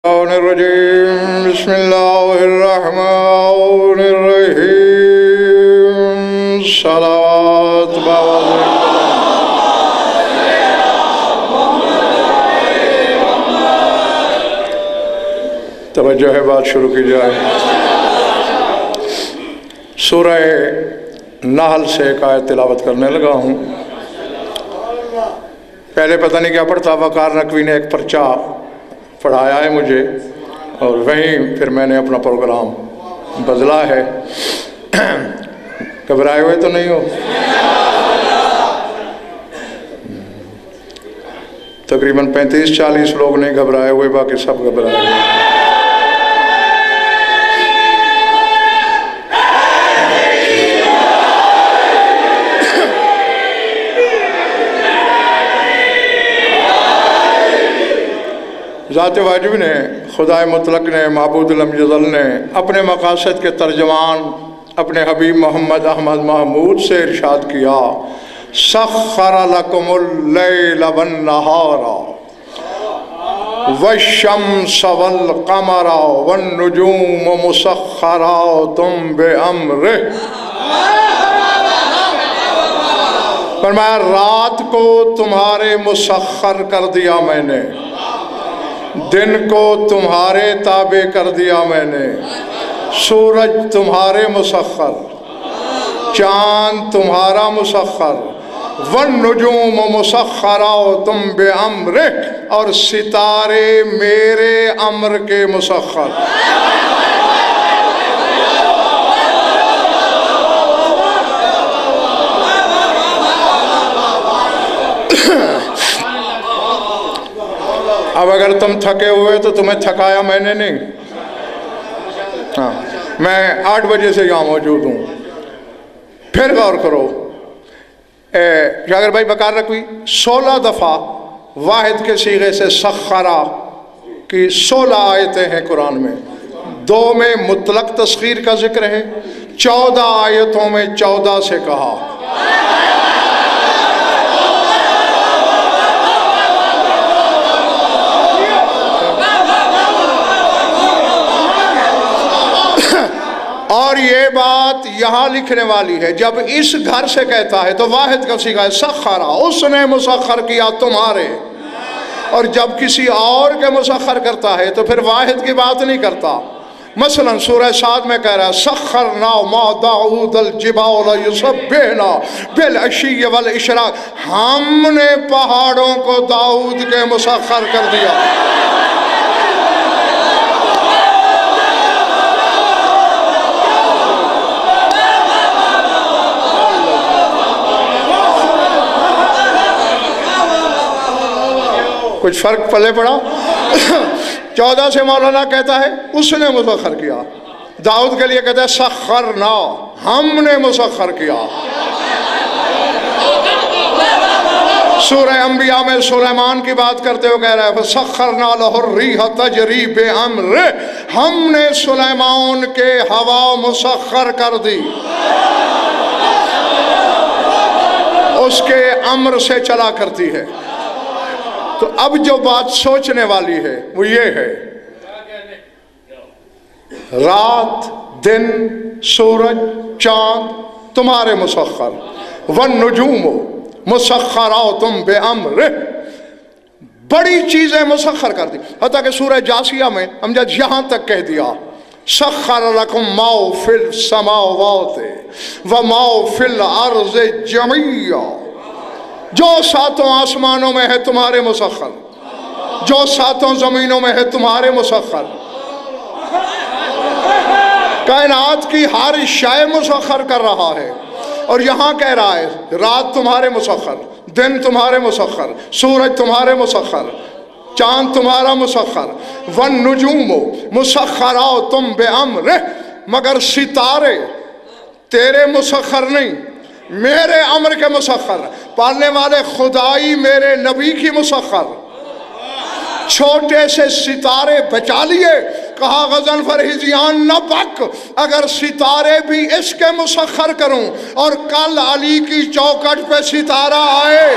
बिस्मिल्लाहिर्रहमानिर्रहीम सलावत तवज्जो है, बात शुरू की जाए। सूरह नहल से एक आयत तिलावत करने लगा हूँ। पहले पता नहीं क्या पढ़ता, वकार नकवी ने एक पर्चा पढ़ाया है मुझे और वहीं फिर मैंने अपना प्रोग्राम बदला है। घबराए हुए तो नहीं हो? तकरीबन 35-40 लोग नहीं घबराए हुए, बाकी सब घबराए हुए। ज़ात वाजिब ने, खुदाए मुतलक ने, माबूद लम यज़ल ने अपने मकासद के तर्जमान अपने हबीब मोहम्मद अहमद महमूद से इरशाद किया, सख्खर लकुमुल लैल वन नहारा वश्शम्स वल क़मरा वन नुजूम मुसख्खरातुम बिअम्रिह। फरमाया, रात को तुम्हारे मुसख्खर कर दिया मैंने, दिन को तुम्हारे ताबे कर दिया मैंने, सूरज तुम्हारे मुसख्खर, चांद तुम्हारा मुसख्खर, वन नुजूम मुसख्खरातुम बिअम्रिह, और सितारे मेरे अम्र के मुसख्खर। अब अगर तुम थके हुए तो तुम्हें थकाया मैंने नहीं। हाँ, मैं 8 बजे से यहाँ मौजूद हूँ। फिर गौर करो, जागर भाई बकार रखी 16 दफ़ा वाहिद के सीगे से सख्खरा की 16 आयतें हैं कुरान में। 2 में मुतलक तस्खीर का जिक्र है, 14 आयतों में 14 से कहा। और ये बात यहाँ लिखने वाली है, जब इस घर से कहता है तो वाहिद का सीगा है सख्खरा, उसने मुसख्खर किया तुम्हारे, और जब किसी और के मुसख्खर करता है तो फिर वाहिद की बात नहीं करता। मसलन सूरह साद में कह रहा है, सख्खरना मा दाऊद अल जिबाल युसब्बिहना बिल अशी वल इशराक, हमने पहाड़ों को दाऊद के मुसख्खर कर दिया। कुछ फर्क पले पड़ा। 14 से मौलाना कहता है उसने मुसख्खर किया, दाऊद के लिए कहता है सख्खरना, हमने मुसख्खर किया। सूरह अंबिया में सुलेमान की बात करते हुए कह रहा है सख्खरना लहुर रिह तजरी बिअम्रिह, हमने सुलेमान के हवा मुसख्खर कर दी, उसके अम्र से चला करती है। तो अब जो बात सोचने वाली है वो ये है, रात दिन सूरज चांद तुम्हारे मुसख्खर, वन नुजूम मुसख्खरातुम बिअम्रिह, बड़ी चीजें मुसख्खर कर दी। हत्ता कि सूरह जासिया में हम जब यहां तक कह दिया, सख्खर लकुम मा फिल समावाति व मा फिल अर्ज़ जमीया, जो 7 आसमानों में है तुम्हारे मुसख्खर, जो 7 जमीनों में है तुम्हारे मुसख्खर। कायनात की हर शय मुसख्खर कर रहा है। और यहाँ कह रहा है रात तुम्हारे मुसख्खर, दिन तुम्हारे मुसख्खर, सूरज तुम्हारे मुसख्खर, चांद तुम्हारा मुसख्खर, वन नुजूम मुसख्खरातुम बिअम्रिह, मगर सितारे तेरे मुसख्खर नहीं, मेरे अम्र के मुसख्खर। पालने वाले खुदाई मेरे नबी की मुसख्खर। छोटे से सितारे बचा लिए, कहा गजन फरहिजियान न पक, अगर सितारे भी इसके मुसख्खर करूं और कल अली की चौखट पे सितारा आए,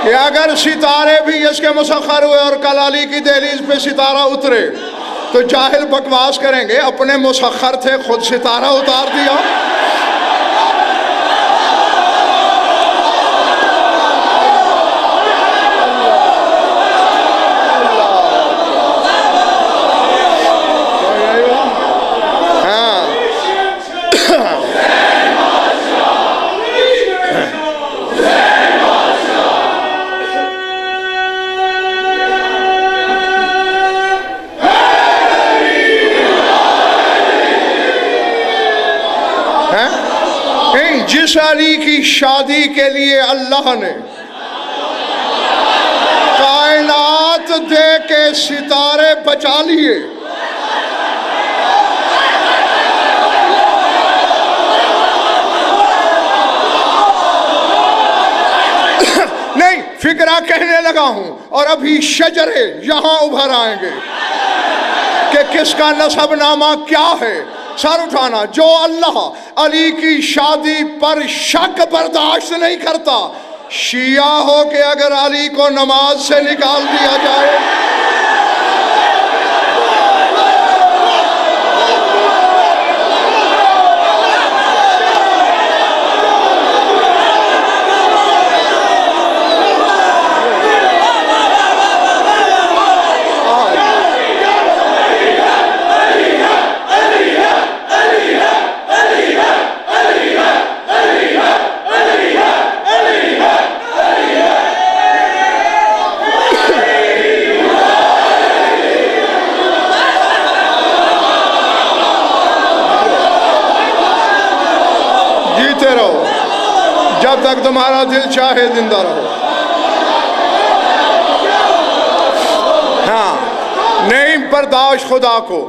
कि अगर सितारे भी इसके मुसख्खर हुए और कल अली की दहलीज पे सितारा उतरे तो जाहिल बकवास करेंगे अपने मुसख्खर थे, खुद सितारा उतार दिया। जिस अली की शादी के लिए अल्लाह ने कायनात दे के सितारे बचा लिए, नहीं फिक्रा कहने लगा हूं और अभी शजरे यहां उभर आएंगे कि किसका नसबनामा क्या है। सर उठाना, जो अल्लाह अली की शादी पर शक बर्दाश्त नहीं करता, शिया हो के अगर अली को नमाज से निकाल दिया जाए, जब तक तुम्हारा दिल चाहे जिंदा रहो। हाँ, नहीं बर्दाश्त खुदा को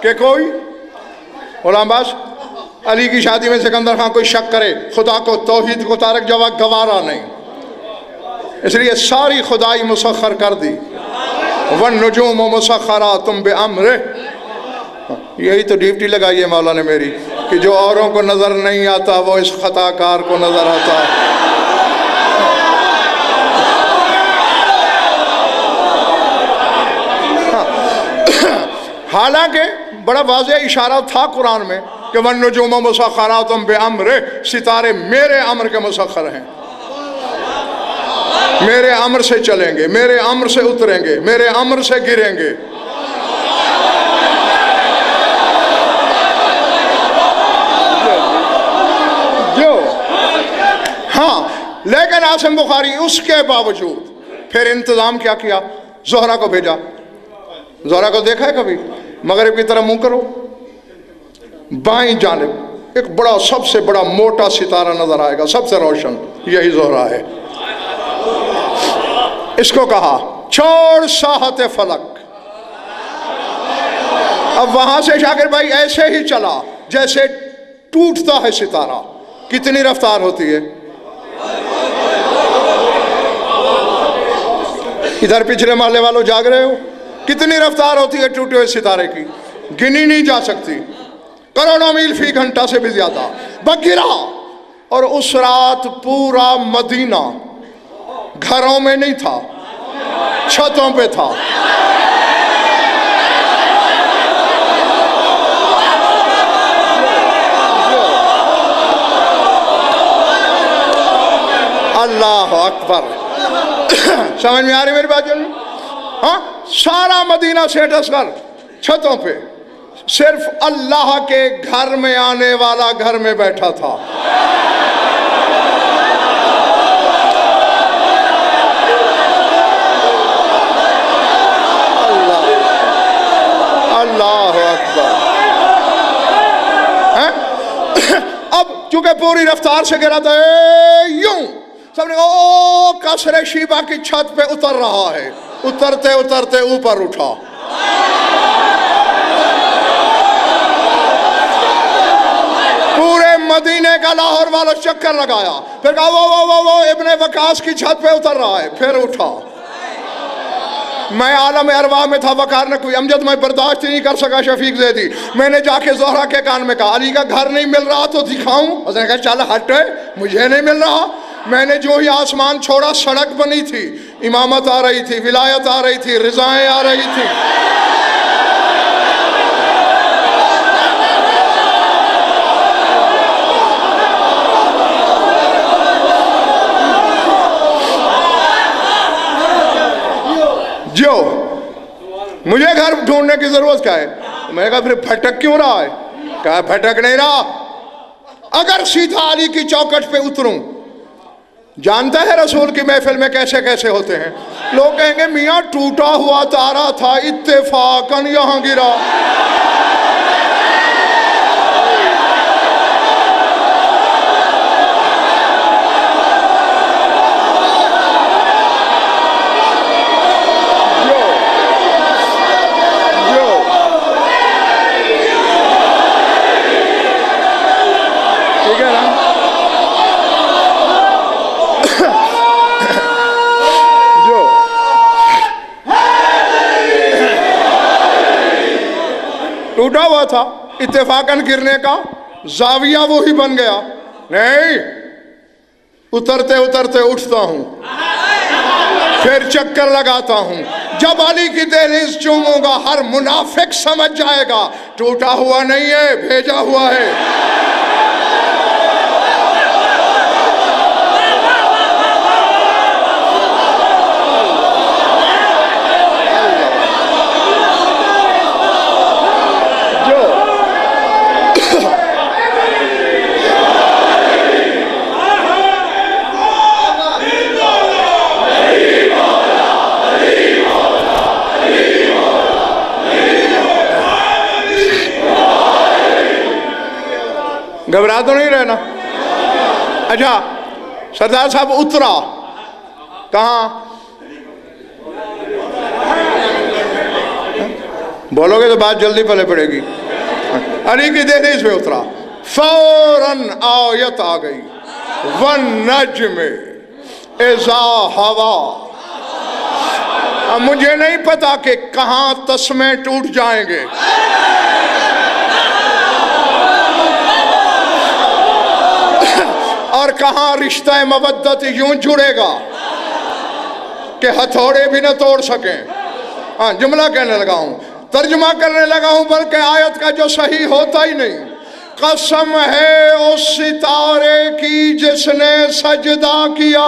कि कोई गुलामबाज अली की शादी में सिकंदर खान कोई शक करे, खुदा को तौहीद को तारक जवाब गवारा नहीं, इसलिए सारी खुदाई मुसख्खर कर दी। वन नजूम मुसख्खरा तुम बे अम्रे, यही तो ड्यूटी लगाई है मौला ने मेरी कि जो औरों को नजर नहीं आता वो इस खताकार को नजर आता है। हालांकि बड़ा वाज़ेह इशारा था कुरान में कि वन नजूम मुसख्खरातुम बिअम्रे, सितारे मेरे अम्र के मुसख्खर हैं, मेरे अम्र से चलेंगे, मेरे अम्र से उतरेंगे, मेरे अम्र से गिरेंगे। हाँ, लेकिन आसिम बुखारी उसके बावजूद फिर इंतजाम क्या किया, ज़ोहरा को भेजा। ज़ोहरा को देखा है कभी? मगरिब की तरफ मुंह करो, बाईं जानिब एक बड़ा सबसे बड़ा मोटा सितारा नजर आएगा, सबसे रोशन, यही ज़ोहरा है। इसको कहा छोड़ साहत फलक। अब वहां से शाकिर भाई ऐसे ही चला जैसे टूटता है सितारा। कितनी रफ्तार होती है? इधर पिछले महल्ले वालों जाग रहे हो? कितनी रफ्तार होती है टूटे हुए सितारे की, गिनी नहीं जा सकती, करोड़ों मील फी घंटा से भी ज्यादा। बगिरा, और उस रात पूरा मदीना घरों में नहीं था, छतों पे था। अल्लाह अकबर। समझ में आ रही मेरी बात? हाँ, सारा मदीना से डसकर छतों पे, सिर्फ अल्लाह के घर में आने वाला घर में बैठा था। अल्लाह अकबर। अब चूंकि पूरी रफ्तार से गिरा था, यूं सबने ओ कसरे शीबा की छत पे उतर रहा है, उतरते उतरते ऊपर उठा। पूरे मदीने का लाहौर वाला चक्कर लगाया, फिर कहा वो इब्ने वकास की छत पे उतर रहा है, फिर उठा। मैं आलम अरवाह में था, वकार ने कोई अमजद मैं बर्दाश्त नहीं कर सका, शफीक ज़ैदी। मैंने जाके ज़ोहरा के कान में कहा अली का घर नहीं मिल रहा तो दिखाऊं? उसने कहा चल हट, मुझे नहीं मिल रहा। मैंने जो ही आसमान छोड़ा सड़क बनी थी, इमामत आ रही थी, विलायत आ रही थी, रिजाएं आ रही थी। जो मुझे घर ढूंढने की जरूरत क्या है? मैंने कहा फिर भटक क्यों रहा है? कहा भटक नहीं रहा, अगर सीधा अली की चौखट पे उतरूं। जानता है रसूल की महफिल में कैसे कैसे होते हैं लोग? कहेंगे मियाँ टूटा हुआ तारा था, इत्तेफाकन यहां गिरा। टूटा हुआ था, इत्तेफाकन गिरने का जाविया वो ही बन गया। नहीं, उतरते उतरते उठता हूं, फिर चक्कर लगाता हूं। जब अली की दहलीज चूमूंगा हर मुनाफिक समझ जाएगा टूटा हुआ नहीं है, भेजा हुआ है। घबरा तो नहीं रहना। अच्छा, सरदार साहब उतरा कहाँ? बोलोगे तो बात जल्दी पले पड़ेगी। अली की दहलीज में उतरा, फौरन आयत आ गई, वन नज्म इज़ा हवा। अब मुझे नहीं पता कि कहाँ तस्मे टूट जाएंगे, और कहां रिश्ता मवद्दत यूं जुड़ेगा कि हथौड़े भी न तोड़ सकें। हाँ, जुमला कहने लगा हूं, तर्जुमा करने लगा हूं, बल्कि आयत का जो सही होता ही नहीं। कसम है उस सितारे की जिसने सजदा किया,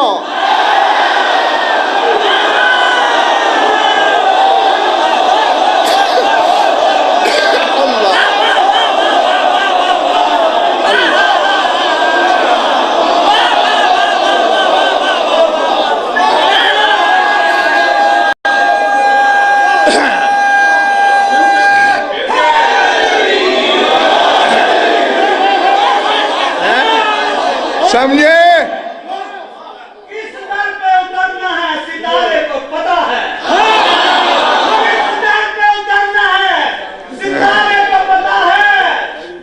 समझे? इस दर पे उतरना है, सितारे को पता है। इस दर पे उतरना है, सितारे को पता है।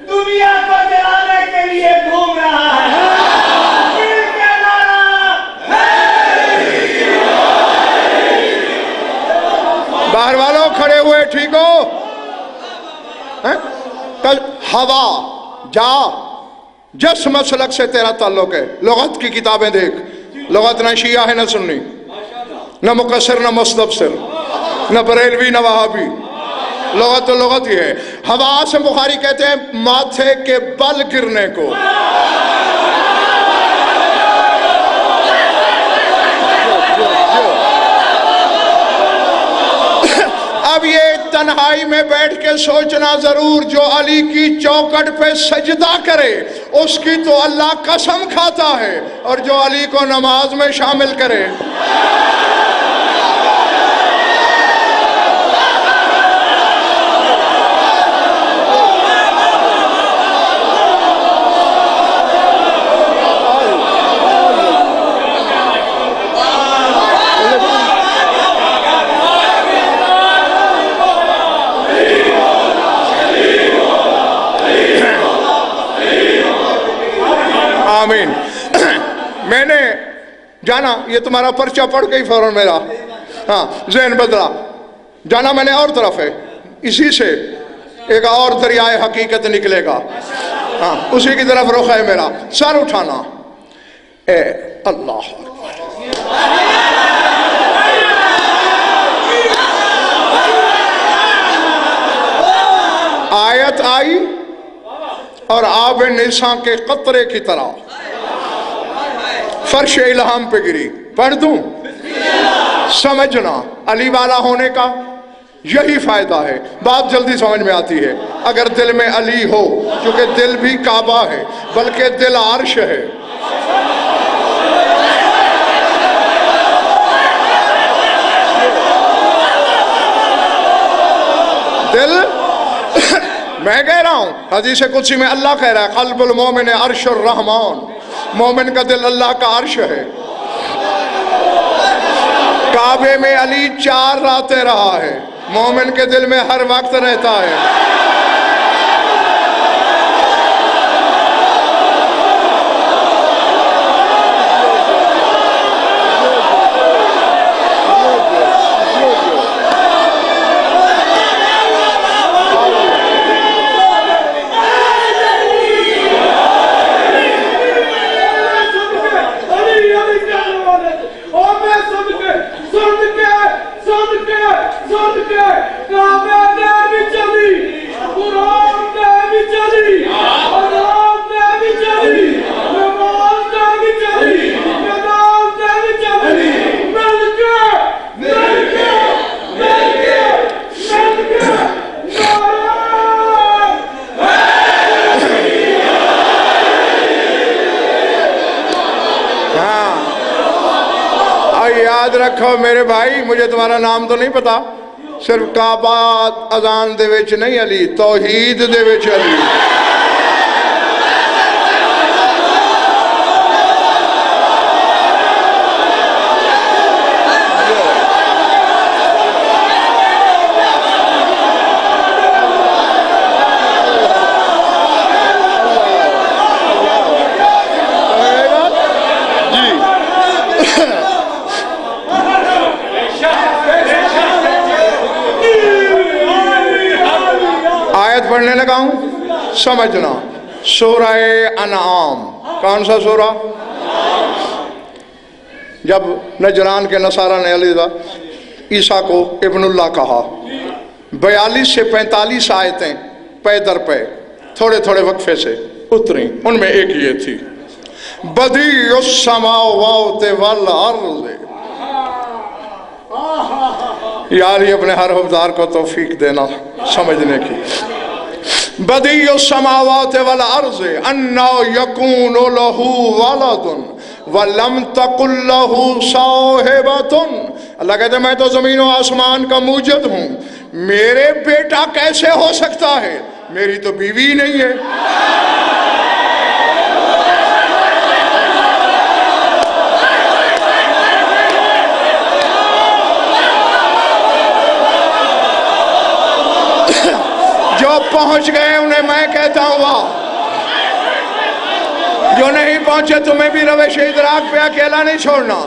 दुनिया को जलाने के लिए घूम रहा है। दिल के बाहर वालों खड़े हुए ठीक हो? कल हवा जा, जिस मसलक से तेरा ताल्लुक है, लुगत की किताबें देख। लुगत न शिया है, न सुन्नी, न मुकस्सिर, न मुस्तबसिर, न बरेलवी, न वहाबी। लुगत तो लुगत ही है। हवा से बुखारी कहते हैं माथे के बल गिरने को। अब ये तन्हाई में बैठ के सोचना जरूर, जो अली की चौखट पे सजदा करे उसकी तो अल्लाह कसम खाता है, और जो अली को नमाज में शामिल करे आमीन। मैंने जाना, ये तुम्हारा पर्चा पढ़ के ही फौरन मेरा ज़हन बदला। जाना मैंने और तरफ है, इसी से एक और दरियाए हकीकत निकलेगा। उसी की तरफ रुख है मेरा। सर उठाना, अल्लाह आयत आई और आब निसा के कतरे की तरह फर्श इल्हाम पे गिरी। पढ़ दूं? समझना अली वाला होने का यही फायदा है, बात जल्दी समझ में आती है अगर दिल में अली हो, क्योंकि दिल भी काबा है बल्कि दिल अर्श है। दिल मैं कह रहा हूं, हदीस कुदसी में अल्लाह कह रहा है कल्बुल मोमिन अर्शुर रहमान, मोमिन का दिल अल्लाह का अर्श है। काबे में अली 4 रातें रहा है, मोमिन के दिल में हर वक्त रहता है। याद रखो मेरे भाई, मुझे तुम्हारा नाम तो नहीं पता, सिर्फ काबा अजान दे विच नहीं अली, तौहीद दे विच अली। पढ़ने लगा हूं, समझना। सूरह अनआम, कौन सा सूरा? जब नजरान के नसारा ने अलीदा ईसा को इब्नुल्लाह कहा, 42 से 45 आयतें पै दर पै थोड़े थोड़े वक्फे से उतरी, उनमें एक ये थी बदीउस समावाति वल अर्ज़। यार ये अपने हर हवदार को तौफीक देना समझने की। बदीउस समावाति वल अर्ज़ अन्ना यकूनु लहू वलदुन वलम तकुल लहू साहिबतुन। अल्लाह कहते मैं तो जमीन और आसमान का मूजद हूं, मेरे बेटा कैसे हो सकता है, मेरी तो बीवी नहीं है। जो पहुंच गए उन्हें मैं कहता हूं वाह, जो नहीं पहुंचे तुम्हें भी रवेश इदराक पे अकेला नहीं छोड़ना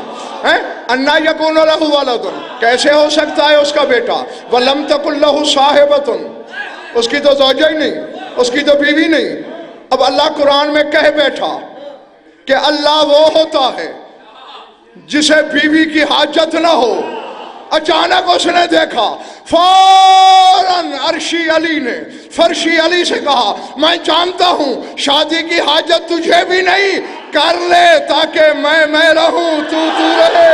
है। अन्ना यकूनु लहू वलदुन, कैसे हो सकता है उसका बेटा, वलम तकुल लहू साहिबतुन, उसकी तो ज़ौजा ही नहीं, उसकी तो बीवी नहीं। अब अल्लाह कुरान में कह बैठा कि अल्लाह वो होता है जिसे बीवी की हाजत ना हो। अचानक उसने देखा, फौरन अर्शी अली ने फर्शी अली से कहा मैं जानता हूं शादी की हाजत तुझे भी नहीं, कर ले ताकि मैं रहूं तू रहे।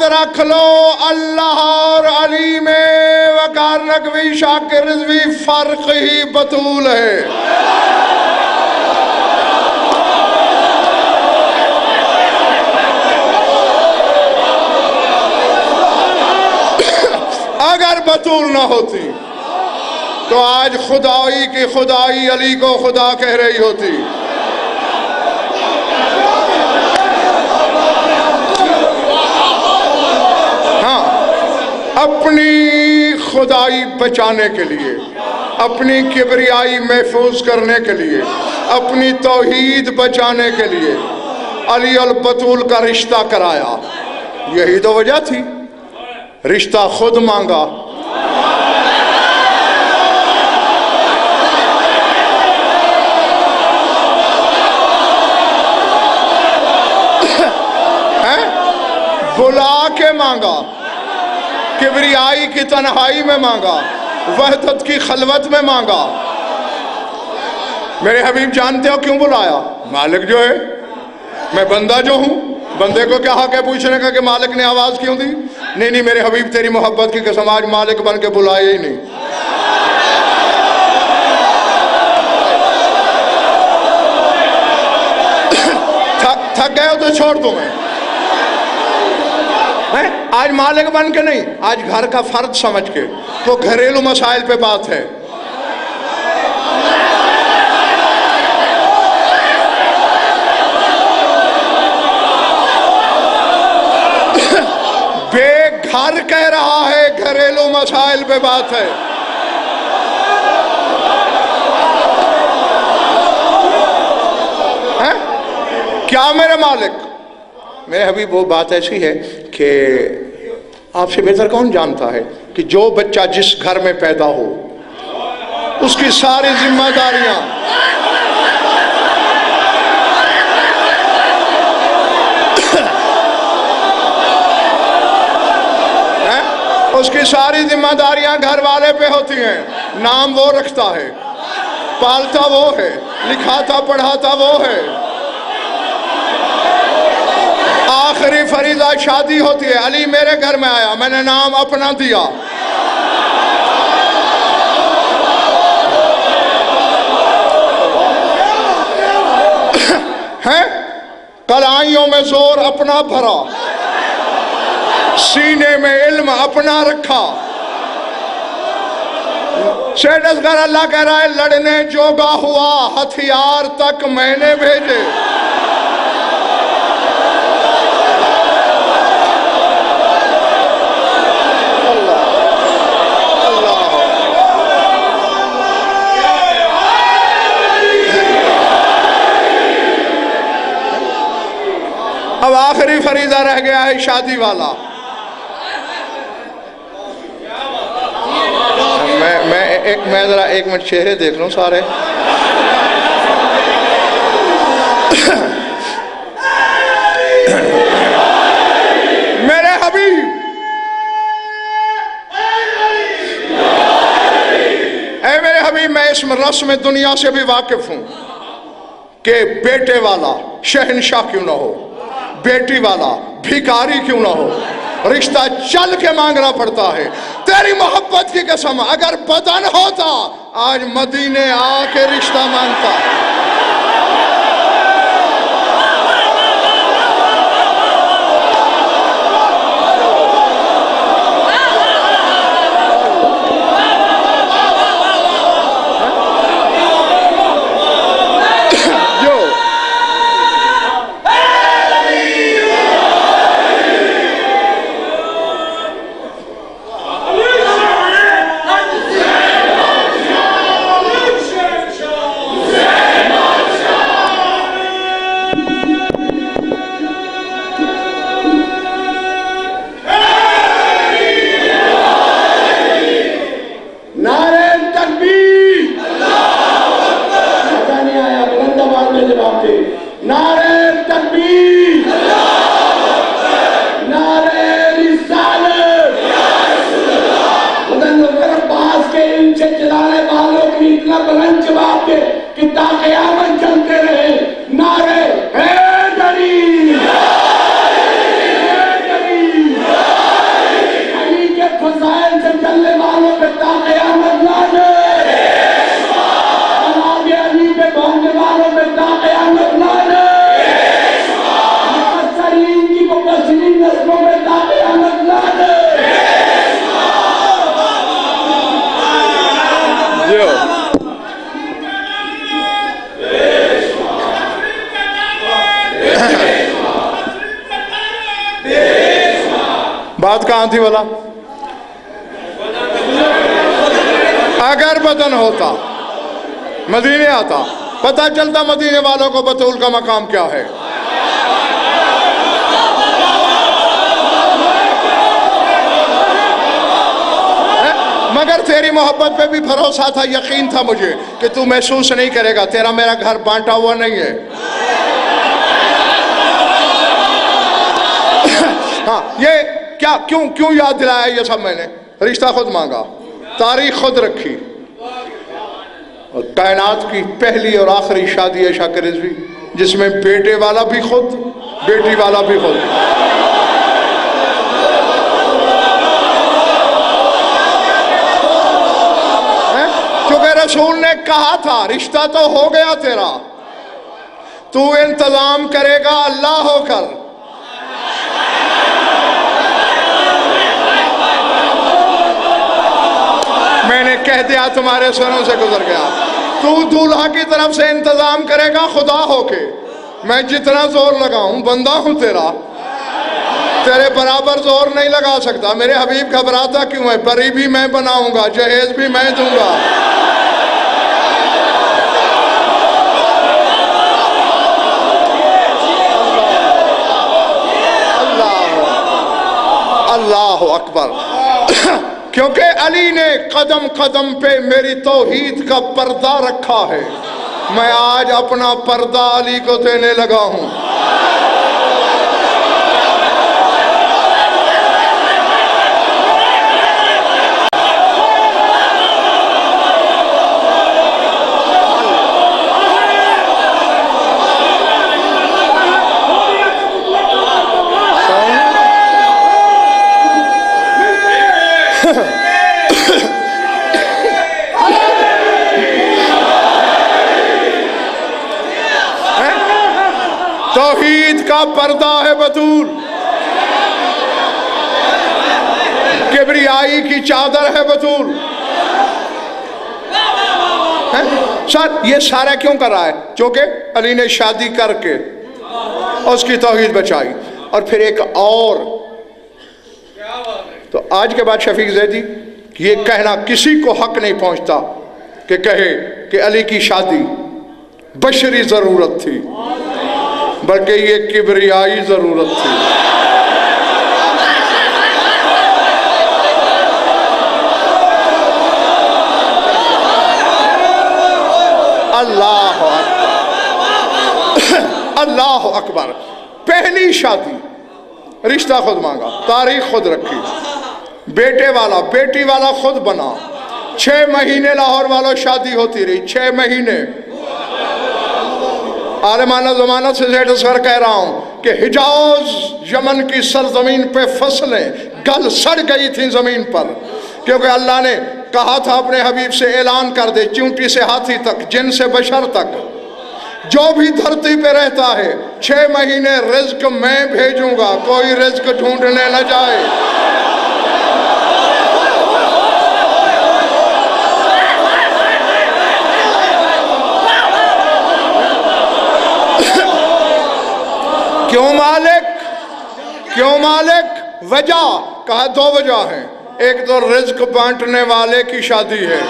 रख लो अल्लाह और अली में वकार नकवी शाकिर रिजवी फर्क ही बतूल है। न होती तो आज खुदाई की खुदाई अली को खुदा कह रही होती। हाँ, अपनी खुदाई बचाने के लिए, अपनी किबरियाई महफूज करने के लिए, अपनी तौहीद बचाने के लिए अली अल बतूल का रिश्ता कराया। यही तो वजह थी, रिश्ता खुद मांगा। बुला के मांगा, किबरियाई की तन्हाई में मांगा, वहदत की खलवत में मांगा। मेरे हबीब जानते हो क्यों बुलाया? मालिक जो है, मैं बंदा जो हूं, बंदे को क्या हक है पूछने का कि मालिक ने आवाज क्यों दी? नहीं नहीं मेरे हबीब तेरी मोहब्बत की कसम आज मालिक बन के बुलाए ही नहीं। थक गए हो तो छोड़ दो। मैं आज मालिक बन के नहीं, आज घर का फर्द समझ के, तो घरेलू मसाइल पे बात है। बेघर कह रहा है, घरेलू मसाइल पे बात है। क्या मेरे मालिक? मेरे हबीब वो बात ऐसी है कि आपसे बेहतर कौन जानता है कि जो बच्चा जिस घर में पैदा हो उसकी सारी जिम्मेदारियां उसकी सारी जिम्मेदारियां घर वाले पे होती हैं। नाम वो रखता है, पालता वो है, लिखाता पढ़ाता वो है। आखिरी फरीदा शादी होती है, अली मेरे घर में आया, मैंने नाम अपना दिया। हैं कलाइयों में जोर अपना भरा, सीने में इल्म अपना रखा। स्टेटस कर अल्लाह कह रहा है लड़ने जोगा हुआ हथियार तक मैंने भेजे। अब आखिरी फरीदा रह गया है शादी वाला। मैं जरा एक मिनट चेहरे देख लूं सारे। मेरे हबीब, ऐ मेरे हबीब, मैं इस रस्म दुनिया से भी वाकिफ हूं कि बेटे वाला शहनशाह क्यों ना हो, बेटी वाला भिखारी क्यों ना हो, रिश्ता चल के मांगना पड़ता है। तेरी मोहब्बत की कसम, अगर बदन होता आज मदीने आके रिश्ता मांगता। बात कहाँ थी बोला? अगर बदन होता मदीने आता, पता चलता मदीने वालों को बतूल का मकाम क्या है। मगर तेरी मोहब्बत पे भी भरोसा था, यकीन था मुझे कि तू महसूस नहीं करेगा, तेरा मेरा घर बांटा हुआ नहीं है। हाँ, ये क्या क्यों क्यों याद दिलाया ये सब मैंने? रिश्ता खुद मांगा, तारीख खुद रखी, और कायनात की पहली और आखिरी शादी है शाकिर रिजवी, जिसमें बेटे वाला भी खुद, बेटी वाला भी खुद। क्योंकि रसूल ने कहा था रिश्ता तो हो गया तेरा, तू इंतजाम करेगा अल्लाह होकर। मैंने कह दिया, तुम्हारे सरों से गुजर गया। तू दूल्हा की तरफ से इंतजाम करेगा खुदा होके। मैं जितना जोर लगाऊं, बंदा हूं तेरा, तेरे बराबर जोर नहीं लगा सकता। मेरे हबीब घबराता क्यों है? बरी भी मैं बनाऊंगा, जहेज भी मैं दूंगा। अल्लाह अकबर। क्योंकि अली ने कदम कदम पे मेरी तौहीद का पर्दा रखा है, मैं आज अपना पर्दा अली को देने लगा हूं। तौहीद का पर्दा है बतूल, किबरियाई की चादर है बतूल। सर ये सारा क्यों कर रहा है? क्योंकि अली ने शादी करके उसकी तौहीद बचाई। और फिर एक और, तो आज के बाद शफीक ज़ैदी ये कहना किसी को हक नहीं पहुंचता कि कहे कि अली की शादी बशरी जरूरत थी, बल्कि ये किबरियाई जरूरत थी। अल्लाह अल्लाह अकबर। पहली शादी, रिश्ता खुद मांगा, तारीख खुद रखी, बेटे वाला बेटी वाला खुद बना। 6 महीने लाहौर वालों शादी होती रही, 6 महीने। आलमाना ज़माना से ज़ेड असगर कह रहा हूँ कि हिजाज यमन की सरजमीन पे फसलें गल सड़ गई थी ज़मीन पर, क्योंकि अल्लाह ने कहा था अपने हबीब से, ऐलान कर दे चूंटी से हाथी तक, जिन से बशर तक, जो भी धरती पे रहता है 6 महीने रिज्क मैं भेजूंगा, कोई रिज्क ढूंढने न जाए। क्यों मालिक, क्यों मालिक? वजह कहा, 2 वजह हैं। एक तो रिज्क बांटने वाले की शादी है,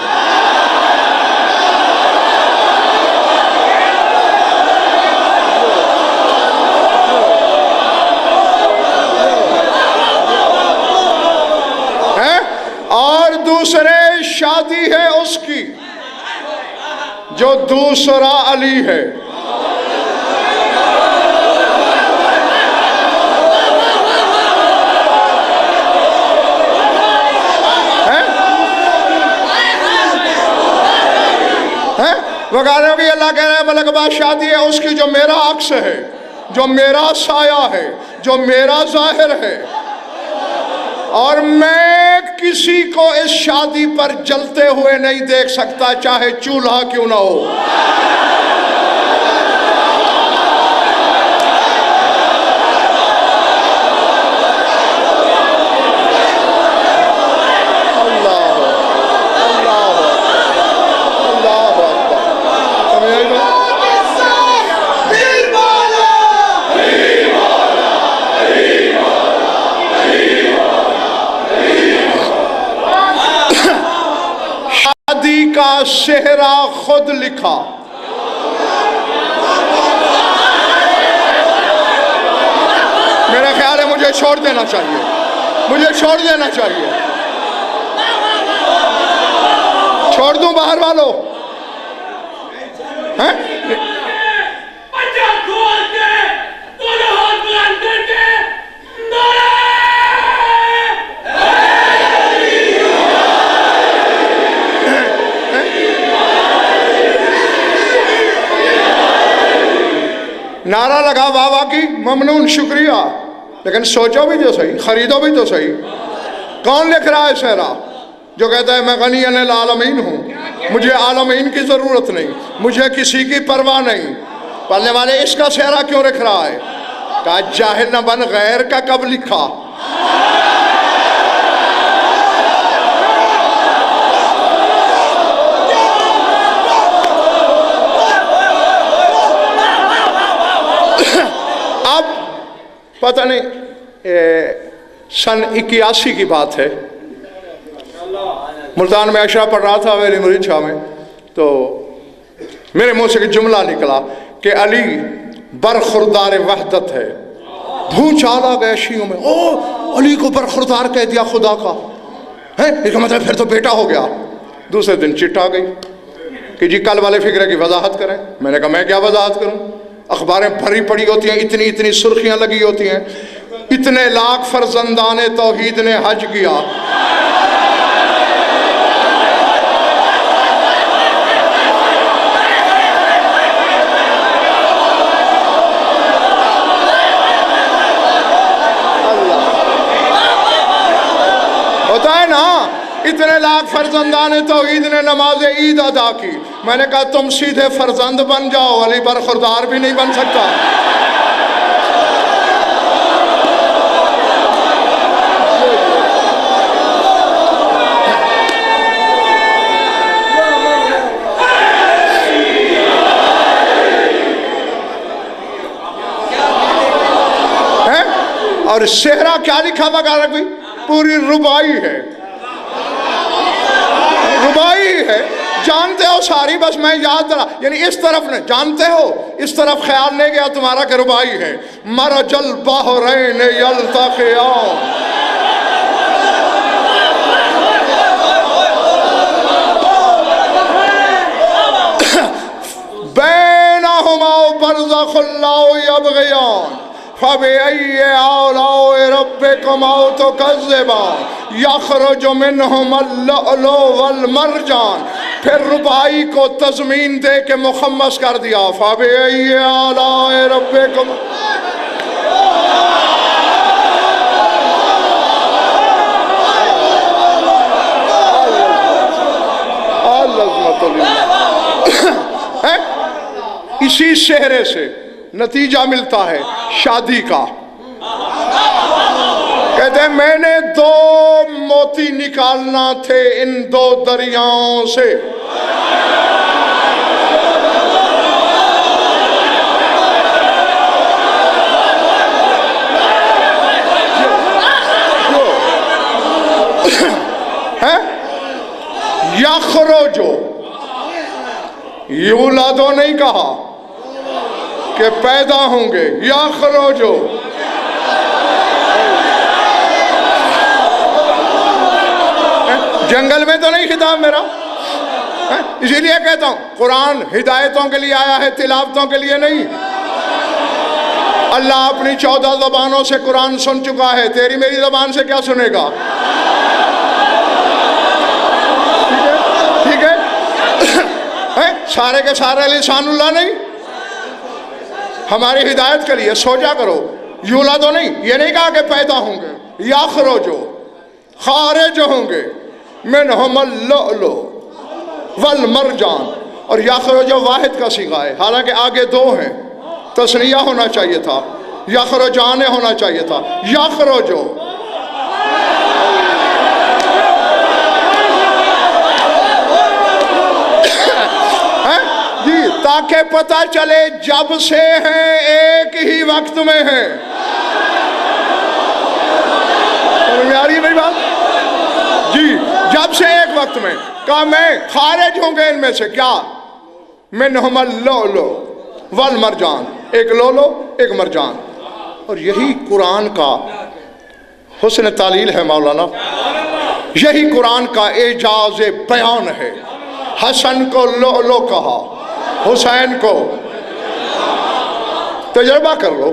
और दूसरे शादी है उसकी जो दूसरा अली है। वगारों की अल्लाह कह रहे हैं मलकबाज शादी है उसकी जो मेरा अक्स है, जो मेरा साया है, जो मेरा जाहिर है, और मैं किसी को इस शादी पर जलते हुए नहीं देख सकता, चाहे चूल्हा क्यों ना हो। का सेहरा खुद लिखा। मेरा ख्याल है मुझे छोड़ देना चाहिए, मुझे छोड़ देना चाहिए। छोड़ दूं बाहर वालों? हैं? नारा लगा बाबा की ममनून शुक्रिया, लेकिन सोचो भी तो सही, खरीदो भी तो सही। कौन लिख रहा है सेहरा जो कहता है मैं गनी अनिल आलमीन हूँ, मुझे आलमीन की ज़रूरत नहीं, मुझे किसी की परवाह नहीं। पढ़ने वाले इसका सेहरा क्यों लिख रहा है? कहा जाहिल न बन, गैर का कब लिखा। अब पता नहीं सन 81 की बात है, मुल्तान में अशरा पढ़ रहा था वेली मुरीद शाह में, तो मेरे मुंह से एक जुमला निकला कि अली बरखुरदार वहदत है। भूचाल आ गया शियों में, ओ अली को बरखुरदार कह दिया खुदा का है, इसका मतलब फिर तो बेटा हो गया। दूसरे दिन चिट्ठ आ गई कि जी कल वाले फिक्रे की वजाहत करें। मैंने कहा मैं क्या वजाहत करूं, अखबारें भरी पड़ी होती हैं, इतनी इतनी सुर्खियां लगी होती हैं, इतने लाख फर्जंदाने तौहीद ने हज किया। होता है ना, इतने लाख फर्जंदाने तौहीद ने नमाज ईद अदा की। मैंने कहा तुम सीधे फर्जंद बन जाओ, अली बरखुरदार भी नहीं बन सकता। है? और सेहरा क्या लिखा वगैरह भी पूरी रुबाई है, रुबाई है। जानते हो सारी, बस मैं याद रहा, यानी इस तरफ ने जानते हो, इस तरफ ख्याल नहीं गया तुम्हारा कि रुबाई है। मरजल बहरैन यल्तक़ियान, बैनहुमा बरज़ख़ुन ला यबग़ियान फ़बिअय्यि आलाइ रब्बिकुमा तुकज़्ज़िबान यख़रुजु मिनहुमल लुअलु वल मरजान। फिर रुबाई को तज़मीन दे के मुखम्मस कर दिया, फ़बिअय्यि आलाइ रब्बिकुमा। इसी सेहरे से नतीजा मिलता है शादी का। कहते हैं मैंने 2 मोती निकालना थे इन 2 दरियाओं से। है यख़रुजु, यूलादो नहीं कहा कि पैदा होंगे, यख़रुजु। जंगल में तो नहीं खिताब मेरा, इसीलिए कहता हूं कुरान हिदायतों के लिए आया है, तिलावतों के लिए नहीं। अल्लाह अपनी 14 ज़बानों से कुरान सुन चुका है, तेरी मेरी ज़बान से क्या सुनेगा? ठीक है? सारे के सारे लिसानुल्लाह नहीं, हमारी हिदायत के लिए सोचा करो। यूला तो नहीं, ये नहीं कहा कि पैदा होंगे, यख़रुजु खारिज होंगे, मिनहुमल लुअलु वल मरजान। और यख़रुजु वाहिद का सीगा है, हालांकि आगे 2 हैं, तस्निया होना चाहिए था, यख़रुजान होना चाहिए था। यख़रुजु जी, ताकि पता चले जब से हैं एक ही वक्त में हैं। समझ में आ रही है मेरी बात? जी जब से एक वक्त में कहा मैं खारिज होंगे इनमें से, क्या मिनहुमल लुलु वल मरजान, एक लोलो एक मरजान। और यही कुरान का हुस्न तालील है मौलाना, यही कुरान का एजाज बयान है। हसन को लोलो कहा, हुसैन को, तजर्बा कर लो,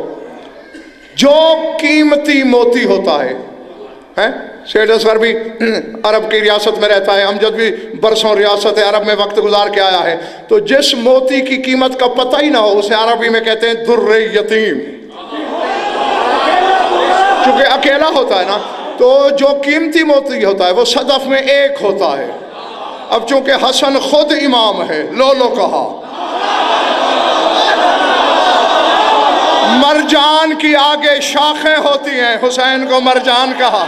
जो कीमती मोती होता है, सेठ असगर भी अरब की रियासत में रहता है, अमजद भी बरसों रियासत अरब में वक्त गुजार के आया है, तो जिस मोती की कीमत का पता ही ना हो उसे अरबी में कहते हैं दुर्रे यतीम, क्योंकि अकेला होता है ना। तो जो कीमती मोती होता है वो सदफ में एक होता है। अब चूंकि हसन खुद इमाम है, लोलो कहा, मरजान की आगे शाखें होती हैं, हुसैन को मरजान कहा।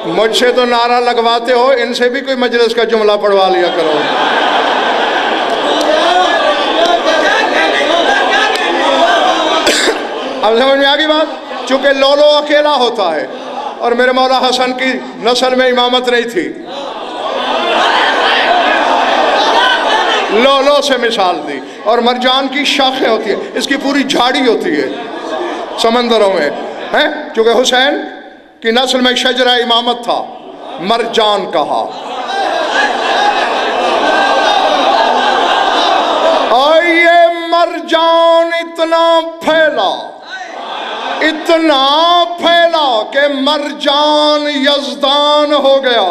मुझसे तो नारा लगवाते हो, इनसे भी कोई मजलिस का जुमला पढ़वा लिया करो। अब समझ में आ गई बात। चूंकि लोलो अकेला होता है और मेरे मौला हसन की नस्ल में इमामत नहीं थी, लोलो से मिसाल दी। और मरजान की शाखें होती है, इसकी पूरी झाड़ी होती है समंदरों में, हैं, क्योंकि हुसैन की नस्ल में शजरा इमामत था, मरजान कहा। और ये मरजान इतना फैला कि मरजान यज़दान हो गया।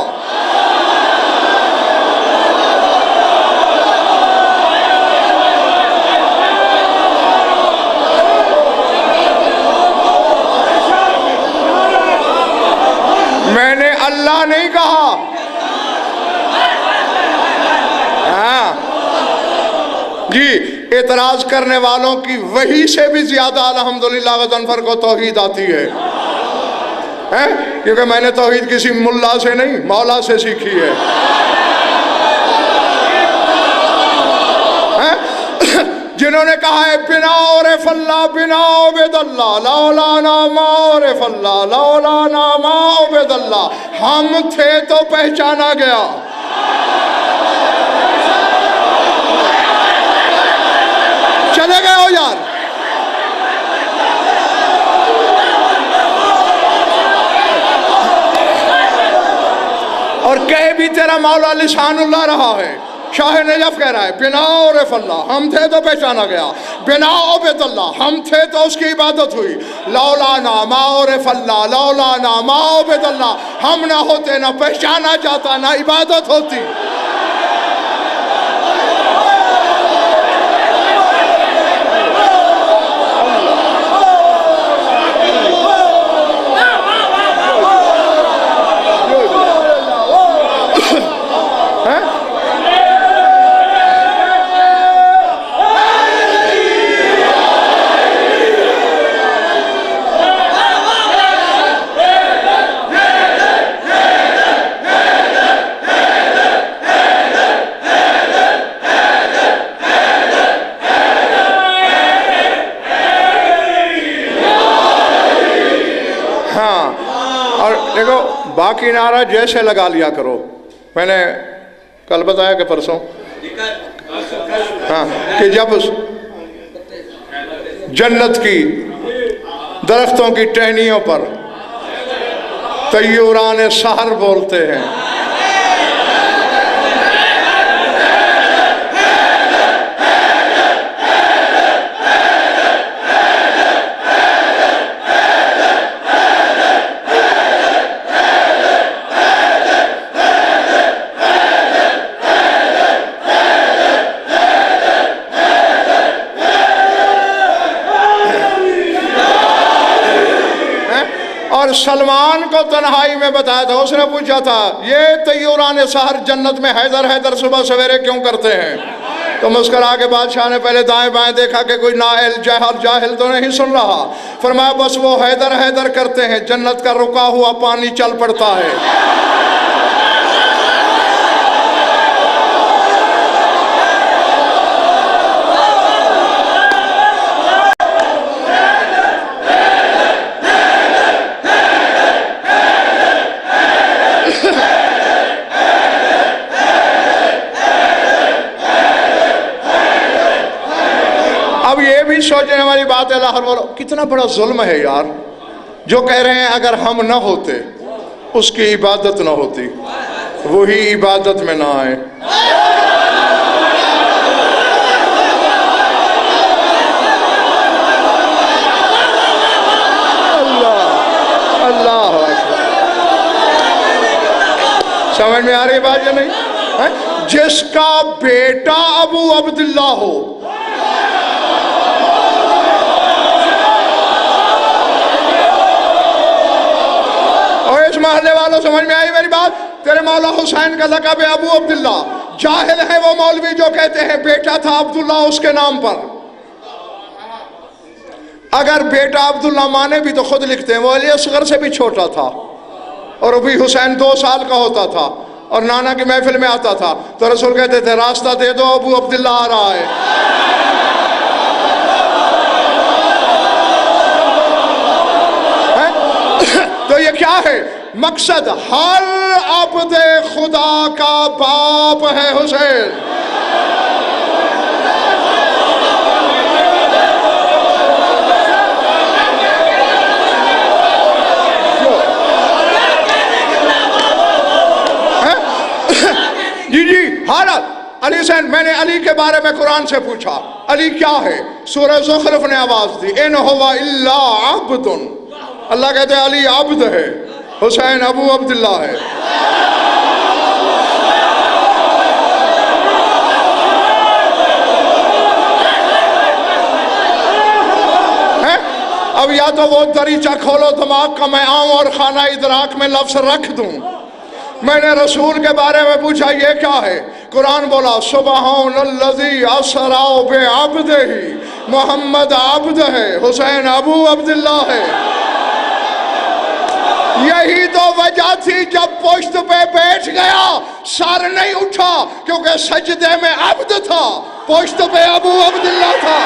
मैंने अल्लाह नहीं कहा, हाँ जी, एतराज करने वालों की वही से भी ज्यादा अल्हम्दुलिल्लाह गज़नफर को तौहीद आती है, क्योंकि मैंने तौहीद किसी मुल्ला से नहीं मौला से सीखी है। जिन्होंने कहा है बिना और फल्ला बिना उबैदल्ला लौला नामा और फल्ला लौला नामा उबैदल्ला, हम थे तो पहचाना गया। चले गए हो यार। और कह भी तेरा मौला लिसानुल्लाह रहा है। शाह नजफ कह रहा है बिना और फल्ला, हम थे तो पहचाना गया। बिना उबैदल्ला, हम थे तो उसकी इबादत हुई। लौला नामा और फल्ला लौला नामा उबैदल्ला, हम ना होते ना पहचाना जाता ना इबादत होती। देखो बाकी नारा जैसे लगा लिया करो। मैंने कल बताया कि परसों, हाँ, कि जब जन्नत की दरख्तों की टहनियों पर तय्युरान सहर बोलते हैं, और सलमान को तन्हाई में बताया था। उसने पूछा था ये तैयूरान सहर जन्नत में हैदर हैदर सुबह सवेरे क्यों करते हैं? तो मुस्कुरा के बादशाह ने पहले दाएं बाएं देखा कि कोई नाअहल जाहिल तो नहीं सुन रहा। फरमाया बस वो हैदर हैदर करते हैं, जन्नत का रुका हुआ पानी चल पड़ता है। अब ये भी सोचने वाली बात है, अल्लाह बोलो कितना बड़ा जुल्म है यार, जो कह रहे हैं अगर हम न होते उसकी इबादत न होती, वही इबादत में ना आए। अल्लाह अल्लाह समझ में आ रही बात या नहीं है? जिसका बेटा अबू अब्दुल्ला हो, मोहल्ले वालों समझ में आई मेरी बात? तेरे मौला हुसैन का लक़ब है अबू अब्दुल्ला। जाहिल है वो मौलवी जो कहते हैं बेटा था अब्दुल्ला उसके नाम पर। अगर बेटा अब्दुल्ला माने भी तो खुद लिखते हैं वो अली असगर से भी छोटा था, और अभी हुसैन 2 साल का होता था और नाना की महफिल में आता था तो रसूल कहते थे रास्ता दे दो अबू अब्दुल्ला आ रहा है। तो ये क्या है मकसद? हर अब्दे खुदा का बाप है हुसैन। जी जी हर अली हुसैन। मैंने अली के बारे में कुरान से पूछा अली क्या है? सूरह ज़ुखरुफ ने आवाज दी इन हुवा इल्ला अब्दुन। अल्लाह कहते हैं अली अब्द है, हुसैन अबू अब्दुल्ला है। अब या तो वो दरीचा खोलो दिमाग का, मैं आऊं और खाना इदराक में लफ्ज रख दूं। मैंने रसूल के बारे में पूछा ये क्या है? कुरान बोला सुबहानल्लज़ी असरा बिअब्दिही, मोहम्मद अब्द है, हुसैन अबू अब्दुल्ला है। यही तो वजह थी जब पुश्त पे बैठ गया सर नहीं उठा, क्योंकि सजदे में अब्द था, पुश्त पे अबू अब्दुल्ला था।